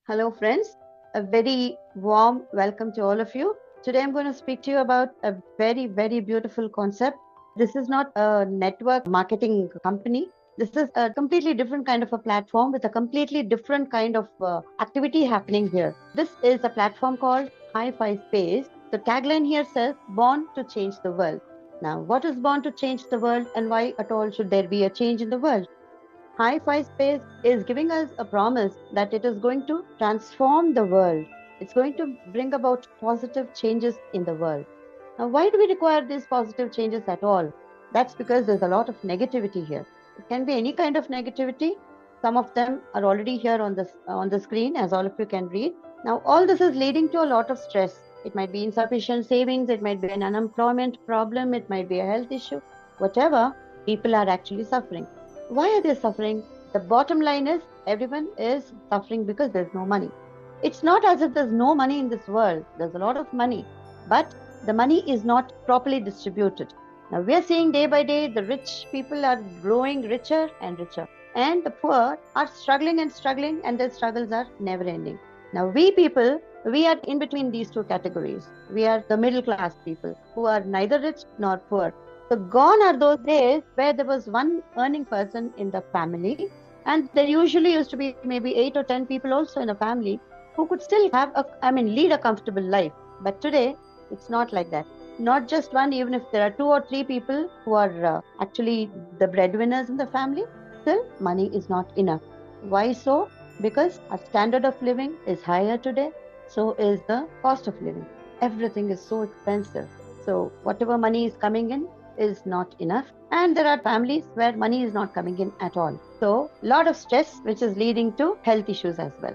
Hello, friends. A very warm welcome to all of you. Today, I'm going to speak to you about a very, very beautiful concept. This is not a network marketing company. This is a completely different kind of a platform with a completely different kind of activity happening here. This is a platform called Hi5 SPACE. The tagline here says, Born to Change the World. Now, what is born to change the world and why at all should there be a change in the world? Hi5 Space is giving us a promise that it is going to transform the world. It's going to bring about positive changes in the world. Now, why do we require these positive changes at all? That's because there's a lot of negativity here. It can be any kind of negativity. Some of them are already here on the screen, as all of you can read. Now, all this is leading to a lot of stress. It might be insufficient savings, it might be an unemployment problem, it might be a health issue, whatever. People are actually suffering. Why are they suffering? The bottom line is everyone is suffering because there's no money. It's not as if there's no money in this world. There's a lot of money, but the money is not properly distributed. Now we are seeing day by day the rich people are growing richer and richer, and the poor are struggling and struggling, and their struggles are never ending. Now we people, we are in between these two categories. We are the middle class people who are neither rich nor poor. So gone are those days where there was one earning person in the family, and there usually used to be maybe 8 or 10 people also in a family who could still lead a comfortable life. But today, it's not like that. Not just one, even if there are 2 or 3 people who are actually the breadwinners in the family, still money is not enough. Why so? Because our standard of living is higher today, so is the cost of living. Everything is so expensive. So whatever money is coming in is not enough, and there are families where money is not coming in at all. So a lot of stress, which is leading to health issues as well.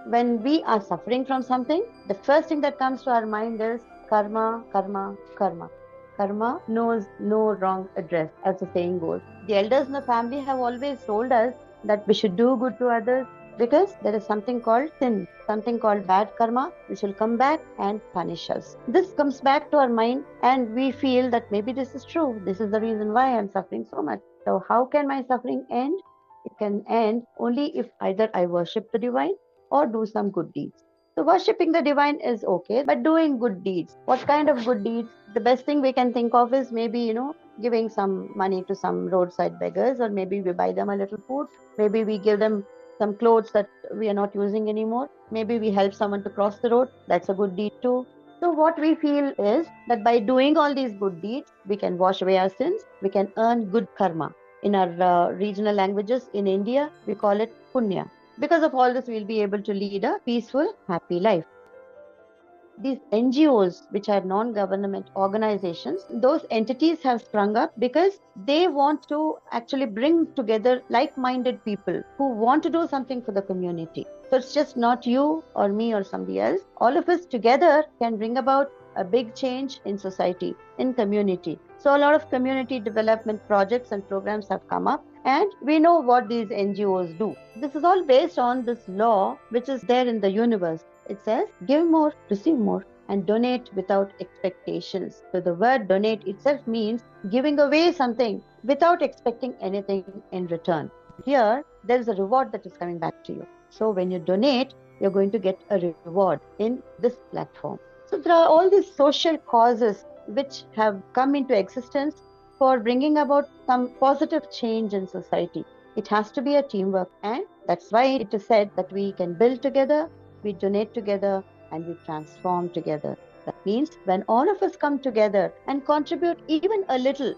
When we are suffering from something, the first thing that comes to our mind is karma, karma, karma. Karma knows no wrong address, as the saying goes. The elders in the family have always told us that we should do good to others because there is something called sin, something called bad karma, which will come back and punish us. This comes back to our mind, and we feel that maybe this is true. This is the reason why I'm suffering so much. So, how can my suffering end? It can end only if either I worship the divine or do some good deeds. So worshipping the divine is okay, but doing good deeds. What kind of good deeds? The best thing we can think of is maybe, giving some money to some roadside beggars, or maybe we buy them a little food. Maybe we give them some clothes that we are not using anymore. Maybe we help someone to cross the road. That's a good deed too. So what we feel is that by doing all these good deeds, we can wash away our sins. We can earn good karma. In our regional languages in India, we call it punya. Because of all this, we'll be able to lead a peaceful, happy life. These NGOs, which are non-government organizations, those entities have sprung up because they want to actually bring together like-minded people who want to do something for the community. So it's just not you or me or somebody else. All of us together can bring about a big change in society, in community. So a lot of community development projects and programs have come up, and we know what these NGOs do. This is all based on this law which is there in the universe. It says, give more, receive more, and donate without expectations. So the word donate itself means giving away something without expecting anything in return. Here, there is a reward that is coming back to you. So when you donate, you're going to get a reward in this platform. So there are all these social causes which have come into existence for bringing about some positive change in society. It has to be a teamwork, and that's why it is said that we can build together, we donate together, and we transform together. That means when all of us come together and contribute even a little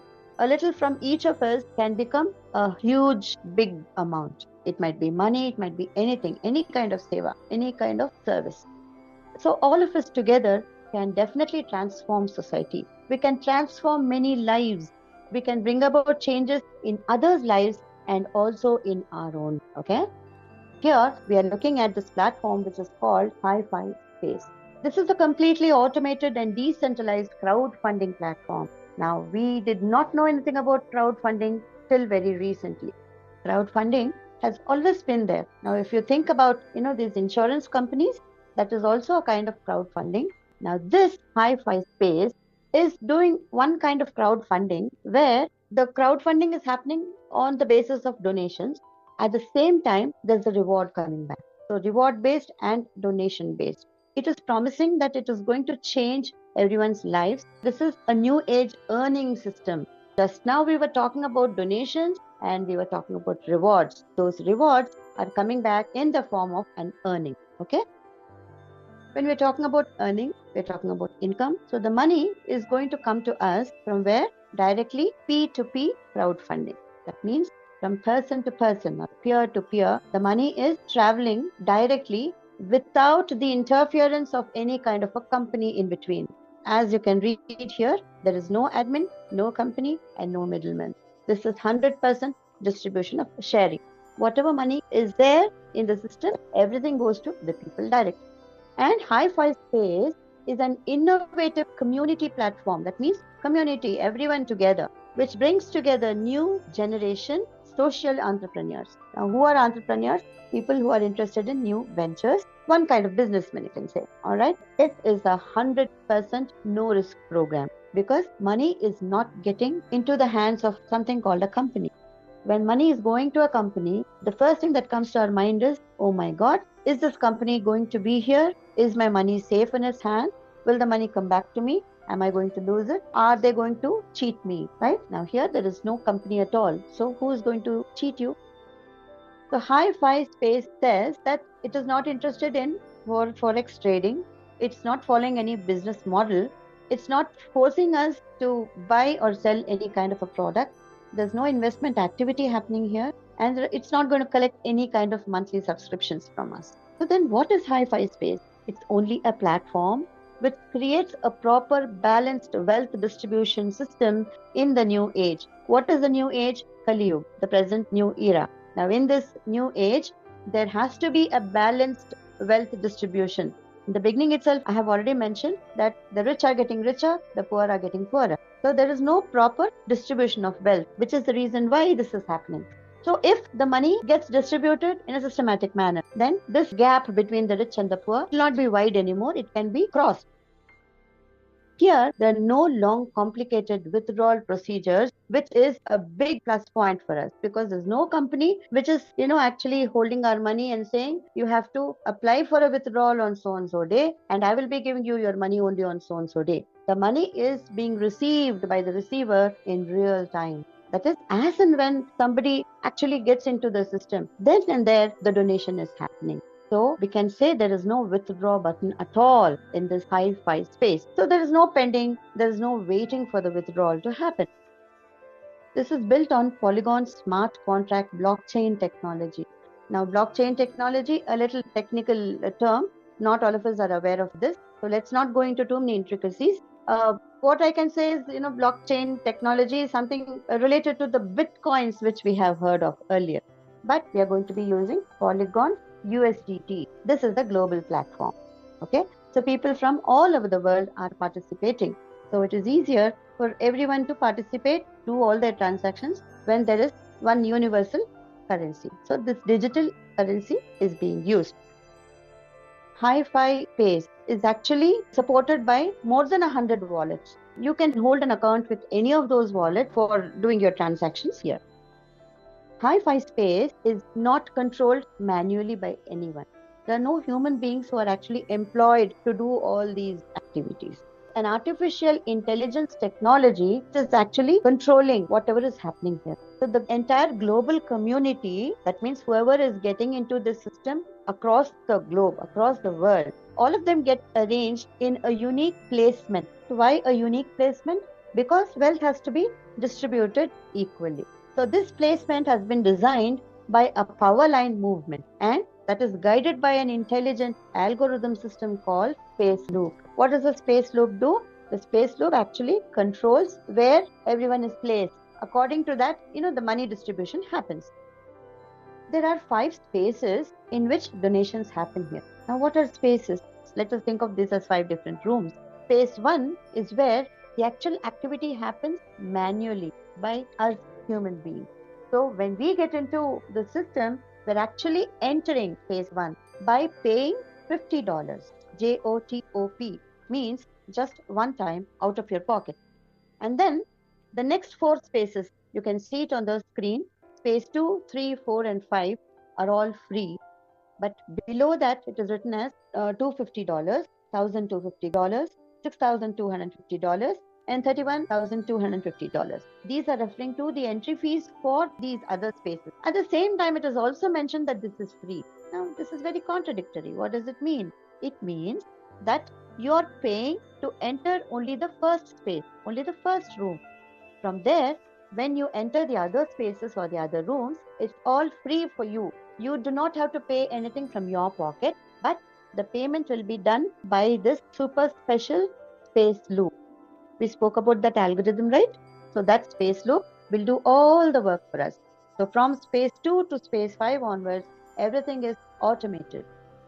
from each of us can become a huge, big amount. It might be money, it might be anything, any kind of seva, any kind of service. So all of us together can definitely transform society. We can transform many lives. We can bring about changes in others' lives and also in our own. Okay? Here, we are looking at this platform which is called Hi5 SPACE. This is a completely automated and decentralized crowdfunding platform. Now, we did not know anything about crowdfunding till very recently. Crowdfunding has always been there. Now, if you think about, these insurance companies, that is also a kind of crowdfunding. Now, this Hi5 SPACE is doing one kind of crowdfunding where the crowdfunding is happening on the basis of donations. At the same time, there's a reward coming back. So reward based and donation based. It is promising that it is going to change everyone's lives. This is a new age earning system. Just now we were talking about donations and we were talking about rewards. Those rewards are coming back in the form of an earning. Okay. When we're talking about earning, we're talking about income. So the money is going to come to us from where? Directly P2P crowdfunding. That means from person to person or peer to peer, the money is traveling directly without the interference of any kind of a company in between. As you can read here, there is no admin, no company, and no middleman. This is 100% distribution of sharing. Whatever money is there in the system, everything goes to the people directly. And Hi5 SPACE is an innovative community platform. That means community, everyone together, which brings together new generation social entrepreneurs. Now, who are entrepreneurs? People who are interested in new ventures. One kind of businessman, you can say. All right. It is a 100% no risk program because money is not getting into the hands of something called a company. When money is going to a company, the first thing that comes to our mind is, oh my God, is this company going to be here? Is my money safe in its hand? Will the money come back to me? Am I going to lose it? Are they going to cheat me? Right? Now here there is no company at all. So who is going to cheat you? So Hi5 SPACE says that it is not interested in forex trading. It's not following any business model. It's not forcing us to buy or sell any kind of a product. There's no investment activity happening here, and it's not going to collect any kind of monthly subscriptions from us. So then what is Hi5 SPACE? It's only a platform which creates a proper balanced wealth distribution system in the new age. What is the new age? Kali Yuga, the present new era. Now, in this new age, there has to be a balanced wealth distribution. In the beginning itself, I have already mentioned that the rich are getting richer, the poor are getting poorer. So there is no proper distribution of wealth, which is the reason why this is happening. So if the money gets distributed in a systematic manner, then this gap between the rich and the poor will not be wide anymore. It can be crossed. Here, there are no long, complicated withdrawal procedures, which is a big plus point for us because there's no company which is, actually holding our money and saying you have to apply for a withdrawal on so and so day, and I will be giving you your money only on so and so day. The money is being received by the receiver in real time. That is, as and when somebody actually gets into the system, then and there the donation is happening. So we can say there is no withdraw button at all in this Hi5 SPACE. So there is no pending, there is no waiting for the withdrawal to happen. This is built on Polygon smart contract blockchain technology. Now, blockchain technology, a little technical term. Not all of us are aware of this. So let's not go into too many intricacies. What I can say is, blockchain technology is something related to the bitcoins which we have heard of earlier. But we are going to be using Polygon USDT. This is the global platform. Okay. So people from all over the world are participating. So it is easier for everyone to participate, do all their transactions when there is one universal currency. So this digital currency is being used. Hi5 SPACE is actually supported by more than 100 wallets. You can hold an account with any of those wallets for doing your transactions here. Hi5 SPACE is not controlled manually by anyone. There are no human beings who are actually employed to do all these activities. An artificial intelligence technology is actually controlling whatever is happening here. So the entire global community, that means whoever is getting into this system across the globe, across the world, all of them get arranged in a unique placement. So why a unique placement? Because wealth has to be distributed equally. So this placement has been designed by a power line movement, and that is guided by an intelligent algorithm system called space loop. What does the space loop do? The space loop actually controls where everyone is placed. According to that, the money distribution happens. There are 5 spaces in which donations happen here. Now, what are spaces? Let us think of this as 5 different rooms. Space 1 is where the actual activity happens manually by us human beings. So when we get into the system, we're actually entering phase 1 by paying $50. JOTOP means just one time out of your pocket. And then the next 4 spaces, you can see it on the screen. Space 2, 3, 4, and 5 are all free. But below that, it is written as $250, $1,250, $6,250, and $31,250. These are referring to the entry fees for these other spaces. At the same time, it is also mentioned that this is free. Now, this is very contradictory. What does it mean? It means that you are paying to enter only the first space, only the first room. From there, when you enter the other spaces or the other rooms, it's all free for you. You do not have to pay anything from your pocket, but the payment will be done by this super special space loop. We spoke about that algorithm, right? So that space loop will do all the work for us. So from space 2 to space 5 onwards, everything is automated.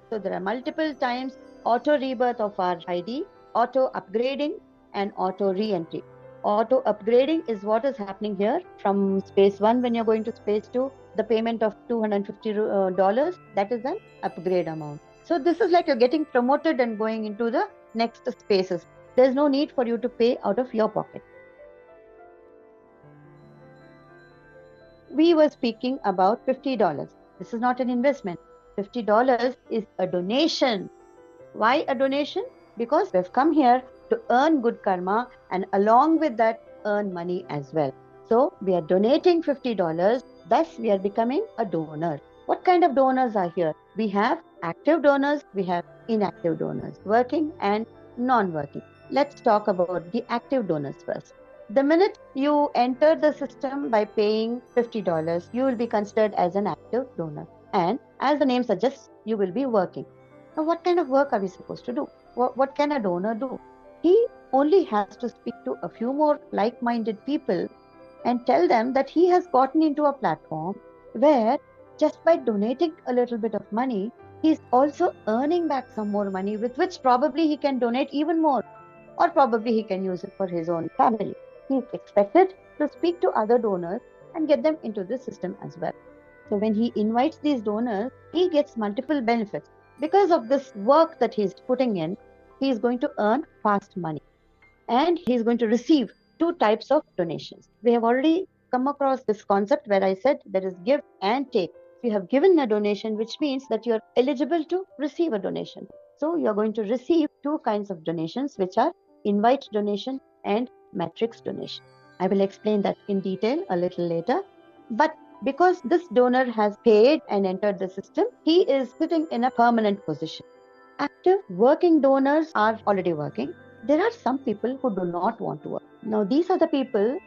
So there are multiple times auto rebirth of our ID, auto upgrading, and auto re-entry. Auto upgrading is what is happening here from space 1 when you're going to space 2. The payment of $250, that is an upgrade amount. So this is like you're getting promoted and going into the next spaces. There's no need for you to pay out of your pocket. We were speaking about $50. This is not an investment. $50 is a donation. Why a donation? Because we've come here to earn good karma and along with that earn money as well. So we are donating $50, thus we are becoming a donor. What kind of donors are here? We have active donors, we have inactive donors, working and non-working. Let's talk about the active donors first. The minute you enter the system by paying $50, you will be considered as an active donor. And as the name suggests, you will be working. Now, what kind of work are we supposed to do? What can a donor do? He only has to speak to a few more like-minded people and tell them that he has gotten into a platform where just by donating a little bit of money, he's also earning back some more money with which probably he can donate even more, or probably he can use it for his own family. He is expected to speak to other donors and get them into the system as well. So when he invites these donors, he gets multiple benefits. Because of this work that he's putting in, he is going to earn fast money. And he's going to receive two types of donations. We have already come across this concept where I said there is give and take. You have given a donation, which means that you're eligible to receive a donation. So you're going to receive two kinds of donations, which are invite donation and matrix donation. I will explain that in detail a little later. But because this donor has paid and entered the system, he is sitting in a permanent position. Active working donors are already working. There are some people who do not want to work. Now, these are the people,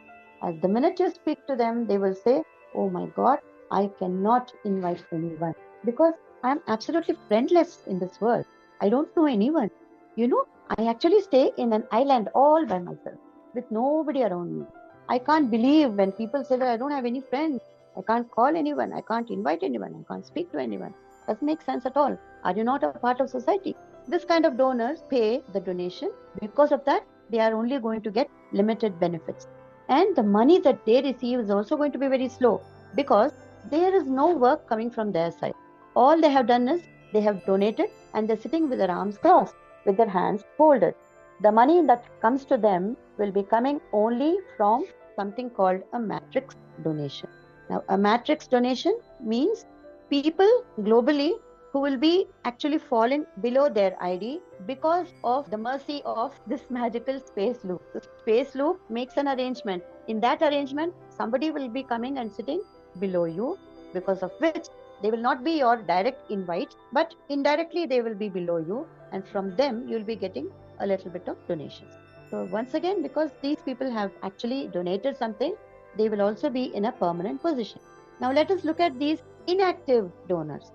as the minute you speak to them, they will say, oh my God, I cannot invite anyone because I'm absolutely friendless in this world. I don't know anyone. You know, I actually stay in an island all by myself with nobody around me. I can't believe when people say that I don't have any friends. I can't call anyone. I can't invite anyone. I can't speak to anyone. Doesn't make sense at all. Are you not a part of society? This kind of donors pay the donation. Because of that, they are only going to get limited benefits. And the money that they receive is also going to be very slow because there is no work coming from their side. All they have done is they have donated and they're sitting with their arms crossed, with their hands folded. The money that comes to them will be coming only from something called a matrix donation. Now, a matrix donation means people globally who will be actually falling below their ID because of the mercy of this magical space loop. The space loop makes an arrangement. In that arrangement, somebody will be coming and sitting below you, because of which they will not be your direct invite, but indirectly they will be below you, and from them you will be getting a little bit of donations. So once again, because these people have actually donated something, they will also be in a permanent position. Now let us look at these inactive donors.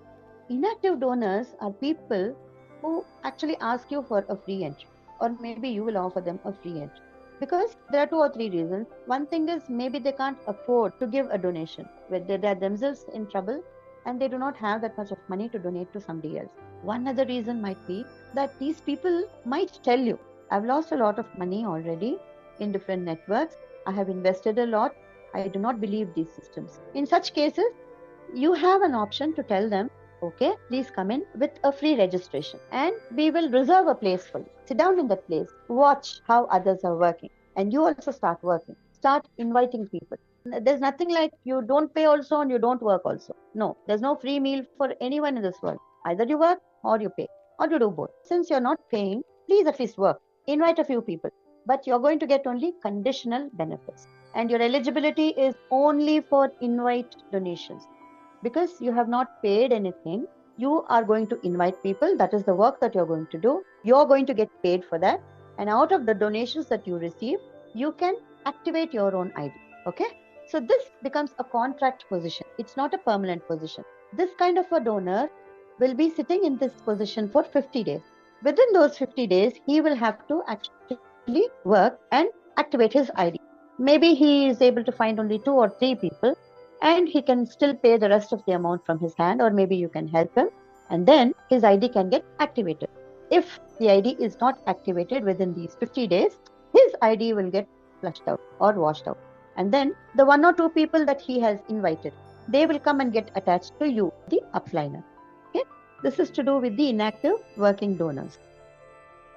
Inactive donors are people who actually ask you for a free entry, or maybe you will offer them a free entry. Because there are two or three reasons. One thing is maybe they can't afford to give a donation, where they are themselves in trouble and they do not have that much of money to donate to somebody else. One other reason might be that these people might tell you, I've lost a lot of money already in different networks. I have invested a lot. I do not believe these systems. In such cases, you have an option to tell them, okay, please come in with a free registration and we will reserve a place for you. Sit down in that place, watch how others are working, and you also start working. Start inviting people. There's nothing like you don't pay also and you don't work also. No, there's no free meal for anyone in this world. Either you work or you pay, or you do both. Since you're not paying, please at least work. Invite a few people, but you're going to get only conditional benefits. And your eligibility is only for invite donations. Because you have not paid anything, you are going to invite people. That is the work that you're going to do. You're going to get paid for that. And out of the donations that you receive, you can activate your own ID. Okay? So this becomes a contract position. It's not a permanent position. This kind of a donor will be sitting in this position for 50 days. Within those 50 days, he will have to actually work and activate his ID. Maybe he is able to find only 2 or 3 people, and he can still pay the rest of the amount from his hand, or maybe you can help him, and then his ID can get activated. If the ID is not activated within these 50 days, his ID will get flushed out or washed out. And then the 1 or 2 people that he has invited, they will come and get attached to you, the upliner. Okay? This is to do with the inactive working donors.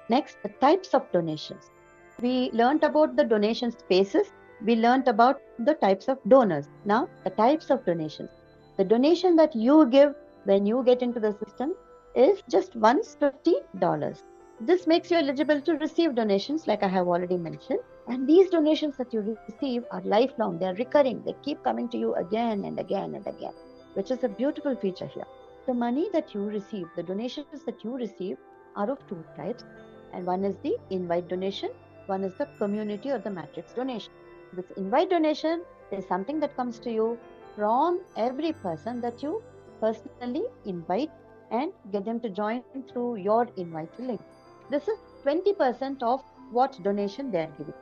Next, the types of donations. We learnt about the donation spaces. We learnt about the types of donors. Now, the types of donations. The donation that you give when you get into the system is just once $50. This makes you eligible to receive donations, like I have already mentioned. And these donations that you receive are lifelong. They are recurring. They keep coming to you again and again and again, which is a beautiful feature here. The money that you receive, the donations that you receive are of 2 types. And one is the invite donation. One is the community or the matrix donation. This invite donation is something that comes to you from every person that you personally invite and get them to join through your invite link. This is 20% of what donation they are giving.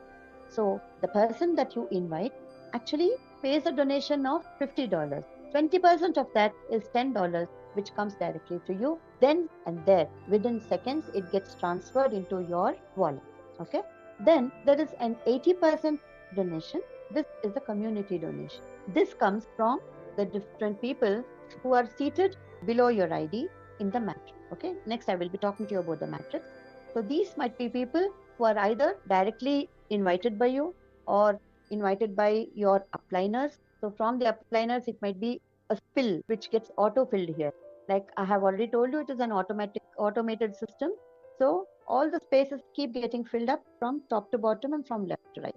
So the person that you invite actually pays a donation of $50. 20% of that is $10, which comes directly to you. Then and there, within seconds, it gets transferred into your wallet. Okay. Then there is an 80% donation. This is a community donation. This comes from the different people who are seated below your ID in the matrix. Okay. Next, I will be talking to you about the matrix. So these might be people who are either directly invited by you or invited by your upliners. So from the upliners, it might be a spill which gets auto-filled here. Like I have already told you, it is an automated system. So all the spaces keep getting filled up from top to bottom and from left to right.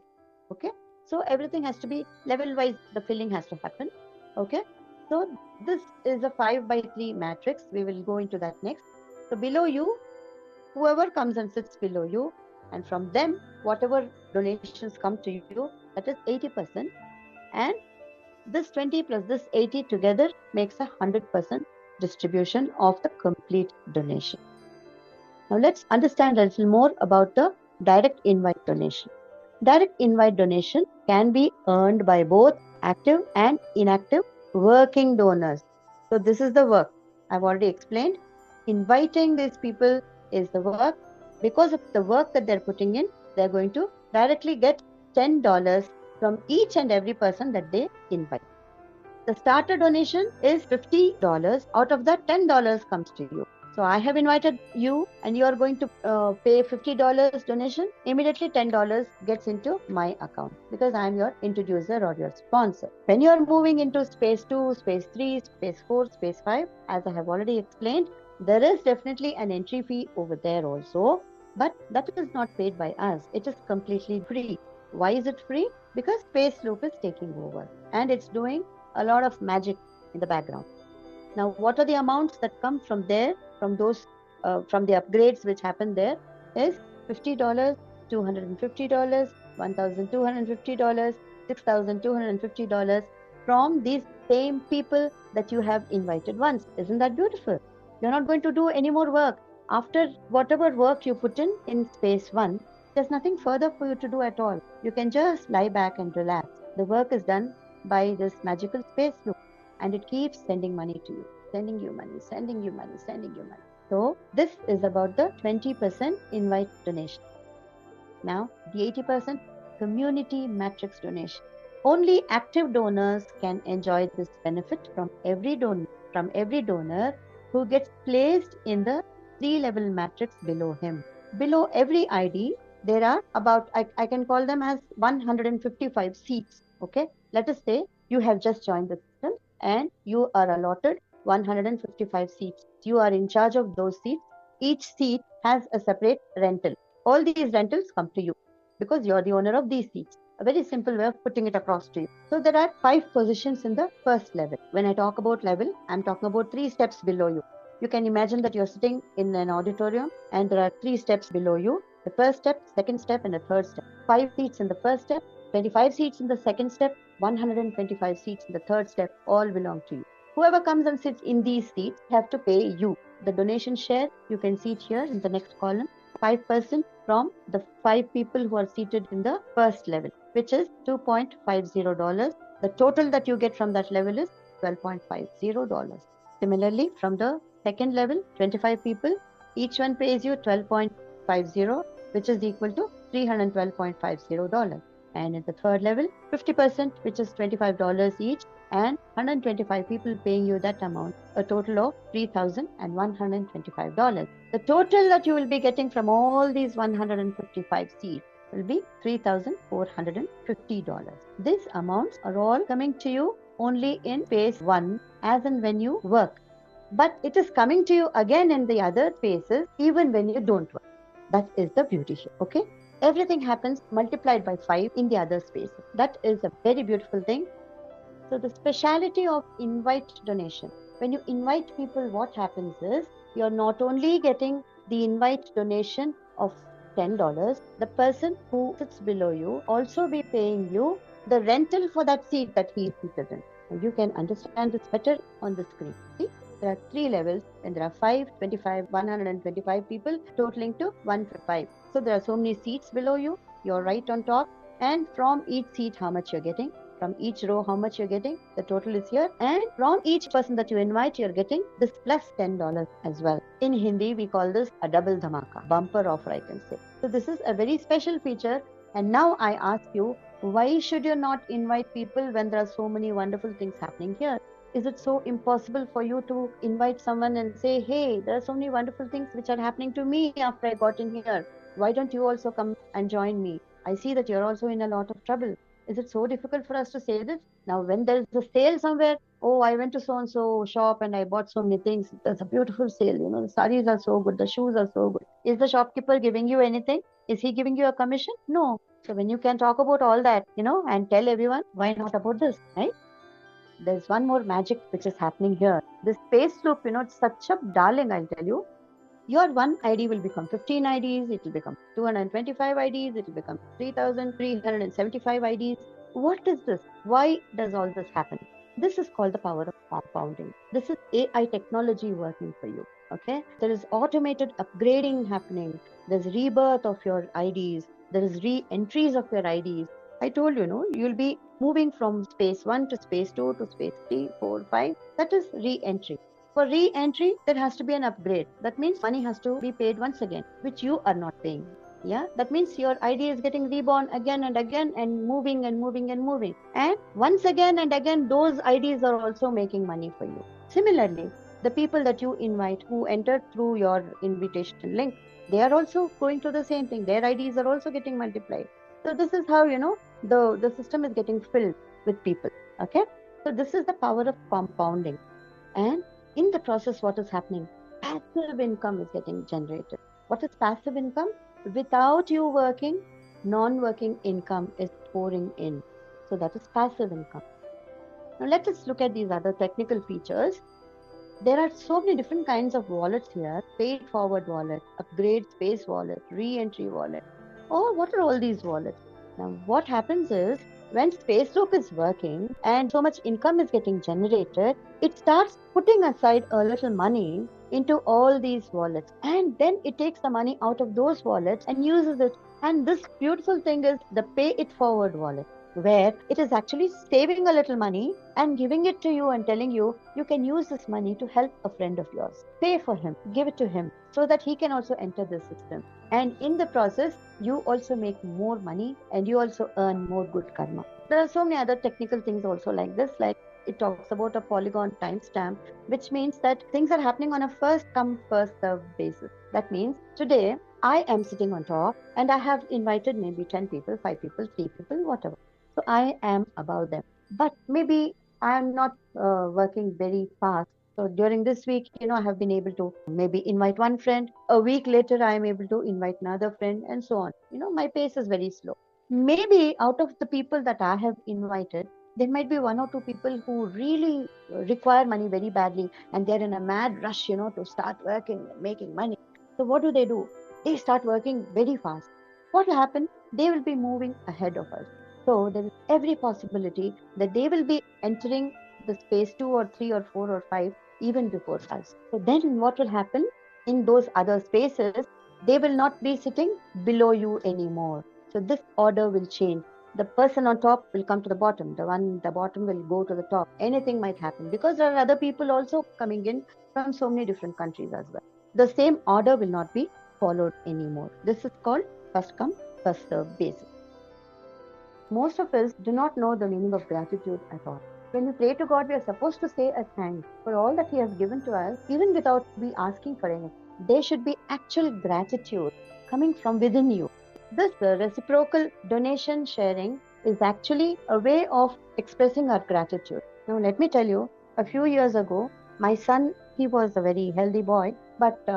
Okay. So everything has to be level-wise, the filling has to happen. Okay. So this is a 5x3 matrix. We will go into that next. So below you, whoever comes and sits below you, and from them, whatever donations come to you, that is 80%. And this 20 plus this 80 together makes 100% distribution of the complete donation. Now let's understand a little more about the direct invite donation. Direct invite donation can be earned by both active and inactive working donors. So this is the work. I've already explained. Inviting these people is the work. Because of the work that they're putting in, they're going to directly get $10 from each and every person that they invite. The starter donation is $50. Out of that, $10 comes to you. So I have invited you and you are going to pay $50 donation. Immediately $10 gets into my account because I am your introducer or your sponsor. When you are moving into space 2, space 3, space 4, space 5, as I have already explained, there is definitely an entry fee over there also, but that is not paid by us. It is completely free. Why is it free? Because Space Loop is taking over and it's doing a lot of magic in the background. Now, what are the amounts that come from there, from those, from the upgrades which happen there is $50, $250, $1,250, $6,250 from these same people that you have invited once. Isn't that beautiful? You're not going to do any more work. After whatever work you put in space 1, there's nothing further for you to do at all. You can just lie back and relax. The work is done by this magical space loop and it keeps sending money to you, sending you money, sending you money, sending you money. So this is about the 20% invite donation. Now the 80% community matrix donation. Only active donors can enjoy this benefit from every donor who gets placed in the 3-level matrix below him. Below every ID, there are about, I can call them as 155 seats. Okay. Let us say you have just joined the system and you are allotted 155 seats. You are in charge of those seats. Each seat has a separate rental. All these rentals come to you because you're the owner of these seats. A very simple way of putting it across to you. So there are 5 positions in the first level. When I talk about level, I'm talking about 3 steps below you. You can imagine that you're sitting in an auditorium and there are 3 steps below you. The first step, second step, and the third step. 5 seats in the first step, 25 seats in the second step, 125 seats in the third step, all belong to you. Whoever comes and sits in these seats have to pay you. The donation share, you can see it here in the next column, 5% from the 5 people who are seated in the first level, which is $2.50. The total that you get from that level is $12.50. Similarly, from the second level, 25 people, each one pays you $12.50, which is equal to $312.50. And in the third level, 50%, which is $25 each, and 125 people paying you that amount, a total of $3,125. The total that you will be getting from all these 155 seats will be $3,450. These amounts are all coming to you only in phase 1 as and when you work. But it is coming to you again in the other phases even when you don't work. That is the beauty here, okay? Everything happens multiplied by 5 in the other spaces. That is a very beautiful thing. So the speciality of invite donation. When you invite people, what happens is you're not only getting the invite donation of $10, the person who sits below you also be paying you the rental for that seat that he is seated in. And you can understand this better on the screen. See? There are 3 levels and there are 5, 25, 125 people totaling to 155. So there are so many seats below you. You're right on top. And from each seat, how much you're getting. From each row, how much you're getting. The total is here. And from each person that you invite, you're getting this plus $10 as well. In Hindi, we call this a double dhamaka, bumper offer, I can say. So this is a very special feature. And now I ask you, why should you not invite people when there are so many wonderful things happening here? Is it so impossible for you to invite someone and say, hey, there are so many wonderful things which are happening to me after I got in here. Why don't you also come and join me? I see that you're also in a lot of trouble. Is it so difficult for us to say this? Now, when there's a sale somewhere, oh, I went to so-and-so shop and I bought so many things. There's a beautiful sale. You know, the sarees are so good. The shoes are so good. Is the shopkeeper giving you anything? Is he giving you a commission? No. So when you can talk about all that, you know, and tell everyone, why not about this, right? There's one more magic which is happening here. This space loop, you know, it's such a darling, I'll tell you. Your one ID will become 15 IDs, it will become 225 IDs, it will become 3,375 IDs. What is this? Why does all this happen? This is called the power of compounding. This is AI technology working for you. Okay? There is automated upgrading happening. There's rebirth of your IDs. There is re-entries of your IDs. I told you, no, you'll be moving from space 1 to space 2 to space 3, 4, 5. That is re-entry. For re-entry, there has to be an upgrade. That means money has to be paid once again, which you are not paying. Yeah, that means your ID is getting reborn again and again and moving and moving and moving. And once again and again, those IDs are also making money for you. Similarly, the people that you invite who entered through your invitation link, they are also going through the same thing. Their IDs are also getting multiplied. So this is how, you know, the system is getting filled with people. Okay. So this is the power of compounding. And in the process, what is happening? Passive income is getting generated. What is passive income? Without you working, non-working income is pouring in. So that is passive income. Now let us look at these other technical features. There are so many different kinds of wallets here. Paid forward wallet, upgrade space wallet, re-entry wallet. Oh, what are all these wallets? Now what happens is, when Space Loop is working and so much income is getting generated, it starts putting aside a little money into all these wallets. And then it takes the money out of those wallets and uses it. And this beautiful thing is the Pay It Forward wallet, where it is actually saving a little money and giving it to you and telling you, you can use this money to help a friend of yours. Pay for him, give it to him so that he can also enter the system. And in the process, you also make more money and you also earn more good karma. There are so many other technical things also like this, like it talks about a polygon timestamp, which means that things are happening on a first come, first served basis. That means today I am sitting on top and I have invited maybe 10 people, 5 people, 3 people, whatever. So I am above them. But maybe I am not working very fast So during this week, I have been able to maybe invite one friend. A week later, I am able to invite another friend and so on. My pace is very slow. Maybe out of the people that I have invited, there might be one or two people who really require money very badly and they're in a mad rush, to start working and making money. So what do? They start working very fast. What will happen? They will be moving ahead of us. So there is every possibility that they will be entering the space 2 or 3 or 4 or 5 even before us. So then what will happen in those other spaces? They will not be sitting below you anymore. So this order will change. The person on top will come to the bottom. The one the bottom will go to the top. Anything might happen because there are other people also coming in from so many different countries as well. The same order will not be followed anymore. This is called first come, first serve basis. Most of us do not know the meaning of gratitude at all. When we pray to God, we are supposed to say a thanks for all that He has given to us, even without we asking for anything. There should be actual gratitude coming from within you. This reciprocal donation sharing is actually a way of expressing our gratitude. Now, let me tell you, a few years ago, my son, he was a very healthy boy, but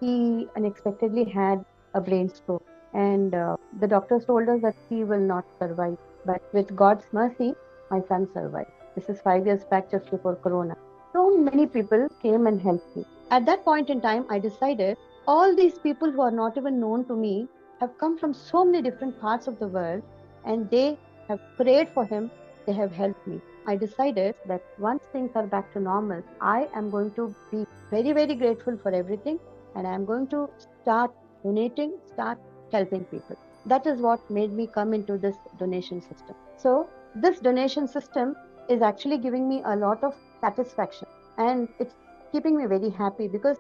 he unexpectedly had a brain stroke. And the doctors told us that he will not survive. But with God's mercy, my son survived. This is 5 years back, just before Corona. So many people came and helped me. At that point in time, I decided all these people who are not even known to me have come from so many different parts of the world and they have prayed for him, they have helped me. I decided that once things are back to normal, I am going to be very, very grateful for everything and I am going to start donating, start helping people. That is what made me come into this donation system. So this donation system is actually giving me a lot of satisfaction and it's keeping me very happy because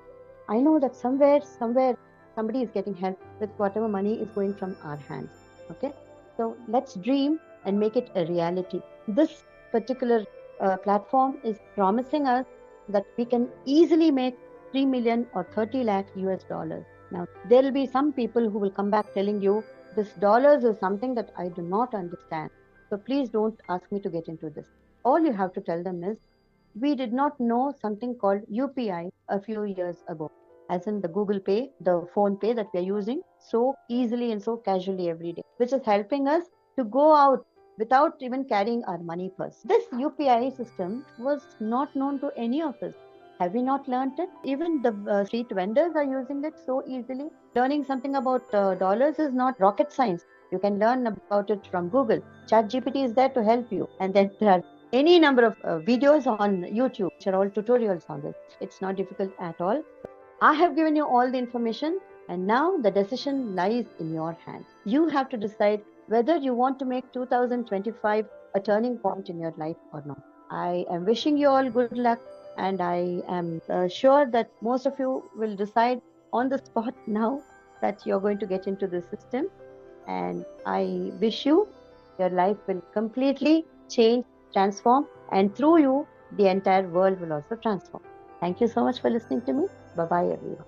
I know that somewhere somebody is getting help with whatever money is going from our hands. Okay, so let's dream and make it a reality. This particular platform is promising us that we can easily make 3 million or 30 lakh US dollars. Now, there will be some people who will come back telling you this dollars is something that I do not understand. So please don't ask me to get into this. All you have to tell them is we did not know something called UPI a few years ago, as in the Google Pay, the phone pay that we are using so easily and so casually every day, which is helping us to go out without even carrying our money purse. This UPI system was not known to any of us. Have we not learned it? Even the street vendors are using it so easily. Learning something about dollars is not rocket science. You can learn about it from Google. ChatGPT is there to help you. And then there are any number of videos on YouTube, which are all tutorials on this. It's not difficult at all. I have given you all the information and now the decision lies in your hands. You have to decide whether you want to make 2025 a turning point in your life or not. I am wishing you all good luck and I am sure that most of you will decide on the spot now that you're going to get into the system, and I wish you your life will completely change, transform, and through you, the entire world will also transform. Thank you so much for listening to me. Bye bye, everyone.